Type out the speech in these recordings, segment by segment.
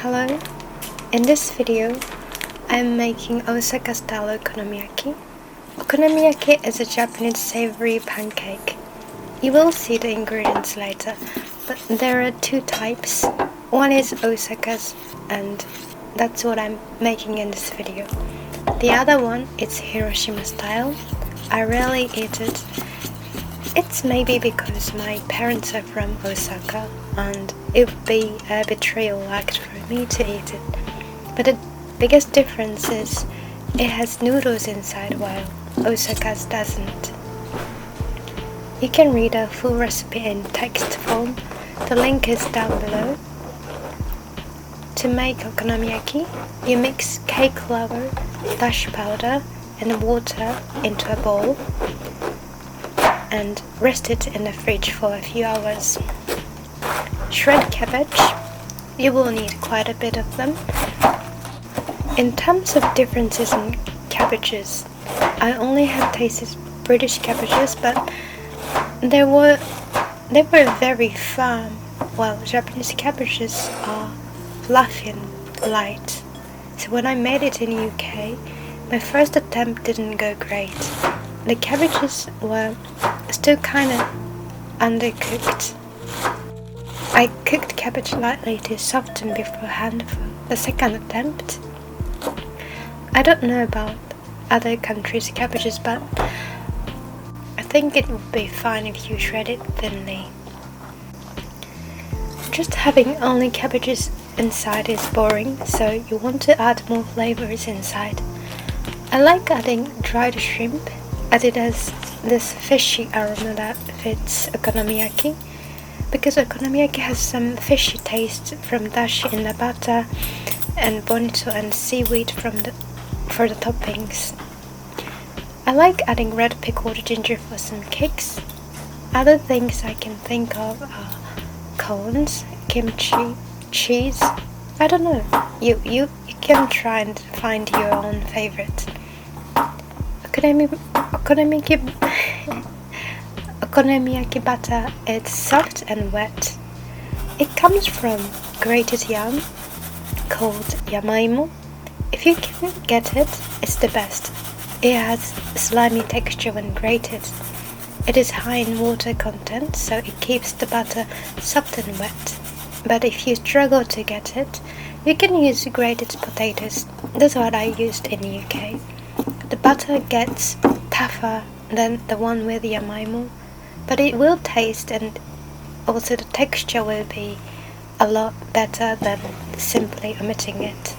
Hello, in this video I'm making Osaka Style Okonomiyaki. Okonomiyaki is a Japanese savory pancake. You will see the ingredients later, but there are two types. One is Osaka's and that's what I'm making in this video. The other one is Hiroshima style. I rarely eat it. It's maybe because my parents are from Osaka and it would be a betrayal act for me to eat it. But the biggest difference is it has noodles inside while Osaka's doesn't. You can read a full recipe in text form. The link is down below. To make okonomiyaki, you mix cake flour, dashi powder and water into a bowl and rest it in the fridge for a few hours. Shred cabbage. You will need quite a bit of them. In terms of differences in cabbages, I only have tasted British cabbages, but they were very firm, while Japanese cabbages are fluffy and light. So when I made it in UK, my first attempt didn't go great. The cabbages were still kind of undercooked. I cooked cabbage lightly to soften beforehand for the second attempt. I don't know about other countries' cabbages, but I think it would be fine if you shred it thinly. Just having only cabbages inside is boring, so you want to add more flavors inside. I like adding dried shrimp, as it has this fishy aroma that fits okonomiyaki, because okonomiyaki has some fishy taste from dashi in the batter and bonito and seaweed for the toppings. I like adding red pickled ginger for some kicks. Other things I can think of are cones, kimchi, cheese. I don't know. You can try and find your own favorite. Okonomiyaki batter is soft and wet. It comes from grated yam called yamaimo. If you can get it, it's the best. It has slimy texture when grated. It is high in water content, so it keeps the batter soft and wet. But if you struggle to get it, you can use grated potatoes. That's what I used in the UK. The butter gets tougher than the one with yamaimo, but it will taste and also the texture will be a lot better than simply omitting it.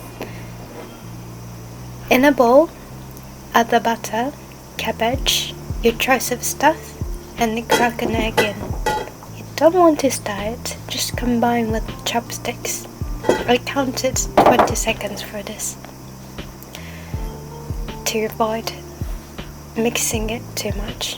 In a bowl, add the butter, cabbage, your choice of stuff, and crack an egg in. You don't want to stir it, just combine with chopsticks. I counted 20 seconds for this to avoid mixing it too much.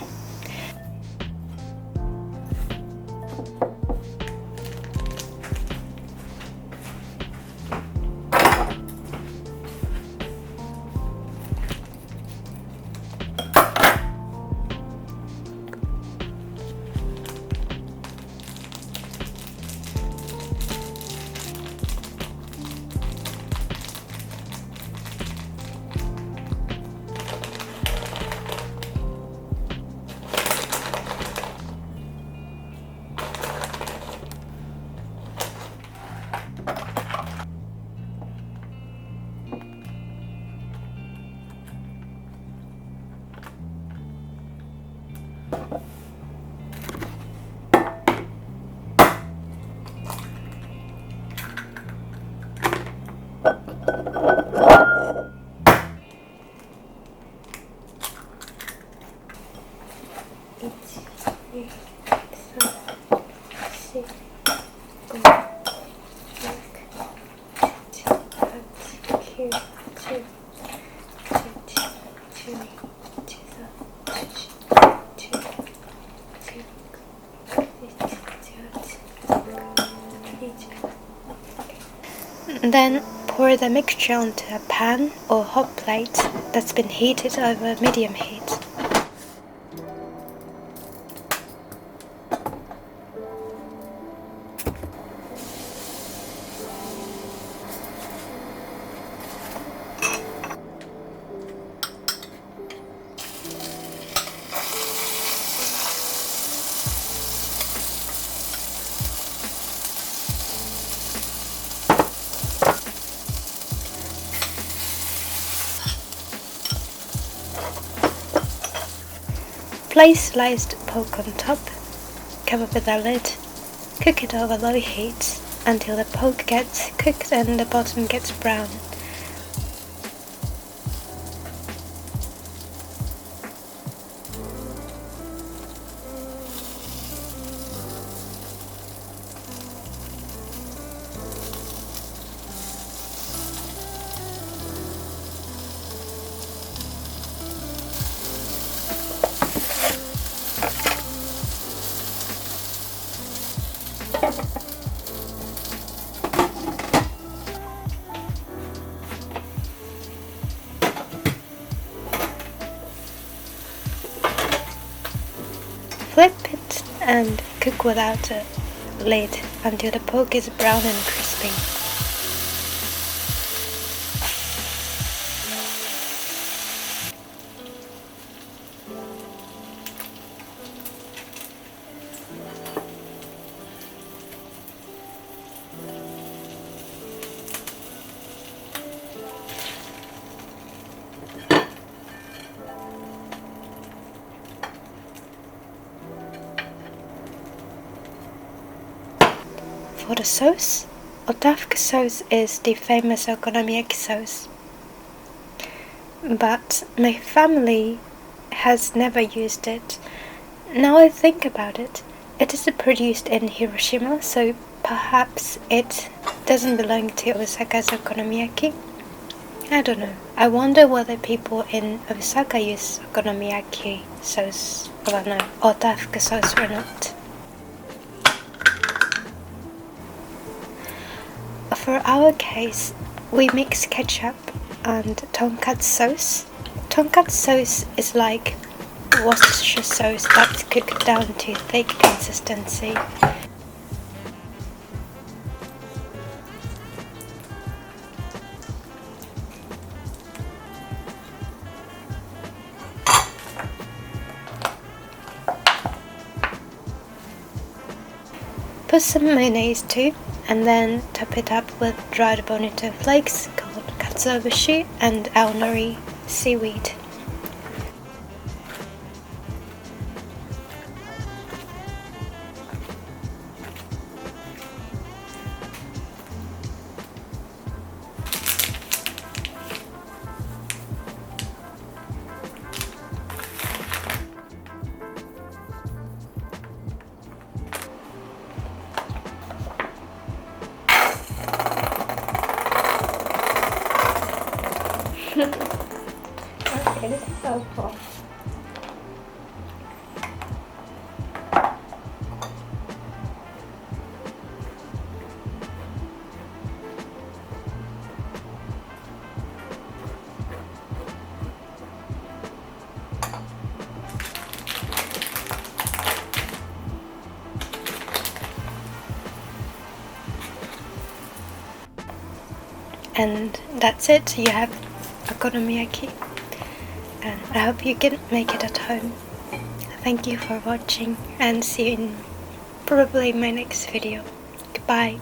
Then pour the mixture onto a pan or hot plate that's been heated over medium heat. Place sliced pork on top, cover with a lid, cook it over low heat until the pork gets cooked and the bottom gets brown. Flip it and cook without a lid until the pork is brown and crispy. For the sauce, otafka sauce is the famous okonomiyaki sauce, but my family has never used it. Now I think about it, it is produced in Hiroshima, so perhaps it doesn't belong to Osaka's okonomiyaki. I don't know. I wonder whether people in Osaka use okonomiyaki sauce, or no, otafka sauce or not. For our case, we mix ketchup and tonkatsu sauce. Tonkatsu sauce is like Worcestershire sauce that's cooked down to thick consistency. Put some mayonnaise too, and then top it up with dried bonito flakes called katsuobushi and aonori seaweed. Okay, this is so cool. And that's it, you have okonomiyaki, and I hope you can make it at home. Thank you for watching, and see you in probably my next video. Goodbye.